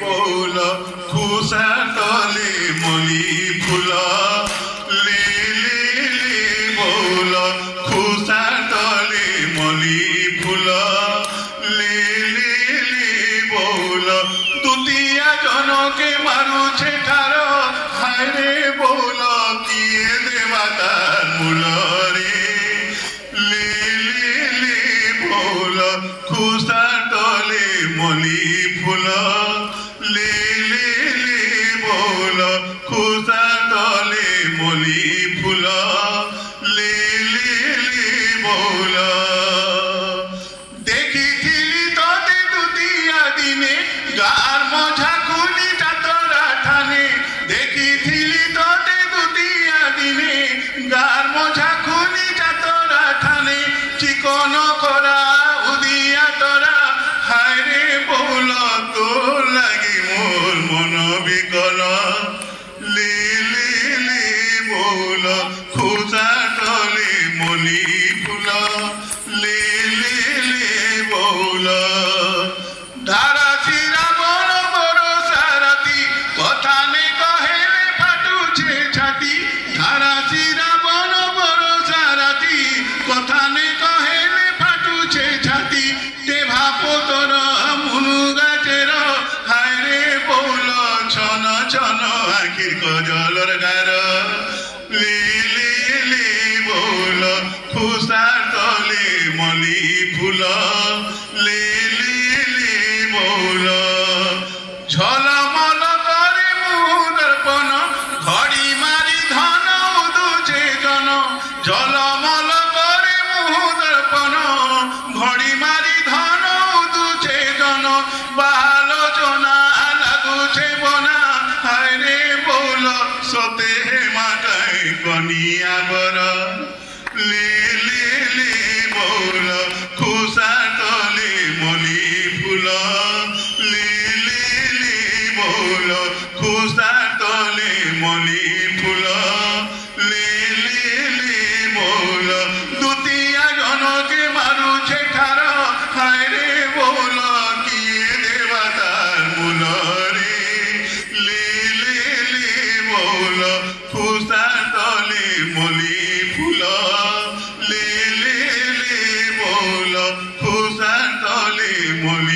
বৌল খুসা তলে মলি ফুল বৌল খুসা তলে মলি ফুল বৌল দুতিয়া জনকে মারুছে ঠার হায়রে বৌল কিয়ে দেবা তার মূল রে বৌল খুসা তলে মলি ফুল বৌল খুসা তলে মলি ফুল বৌল দেখিছিলি তোতে দুতিয়া দিনে গার মঝা খুলি চাতরা ঠানে দেখিছিলি তোতে দুতিয়া দিনে গার মঝা খুলি চাতরা ঠানে চিকন করা উদিয়া তোরা হায়রে বৌল তোর লাগি মোর মন বিকল বৌল খুসা তলে মলি ফুল বৌল ধারা শিরা বড় বড় সারাতি কথা নে কহেলে ফাটুছে ছাতি ধারা শিরা বড় বড় সারাতি কথা নে কহেলে ফাটুছে ছাতি তে ভাপো তোর মুনু গাছের হায়রে বৌল ছন ছন আখির কজলর গার বৌল খুসা তলে মলি ফুল বৌল ঝলমল করে মুদর্পণ ঘড়ি মারি ধন উদুছে জন ঝলমল করে মুদর্পণ ঘড়ি মারি ধন উদুছে জন বালোচনা লাগুছে বনা হায়রে বৌল সতে মাটাই কনিয়া বর বৌল খুসা তলে মলি ফুল বৌল খুসা তলে মলি ফুল বৌল দুতিয়া জনকে মারুছে ঠার হায়রে বৌল কিয়ে দেবা তার মূল রে বৌল খুসা তলে মলি ফুল বৌল খুসা তলে মলি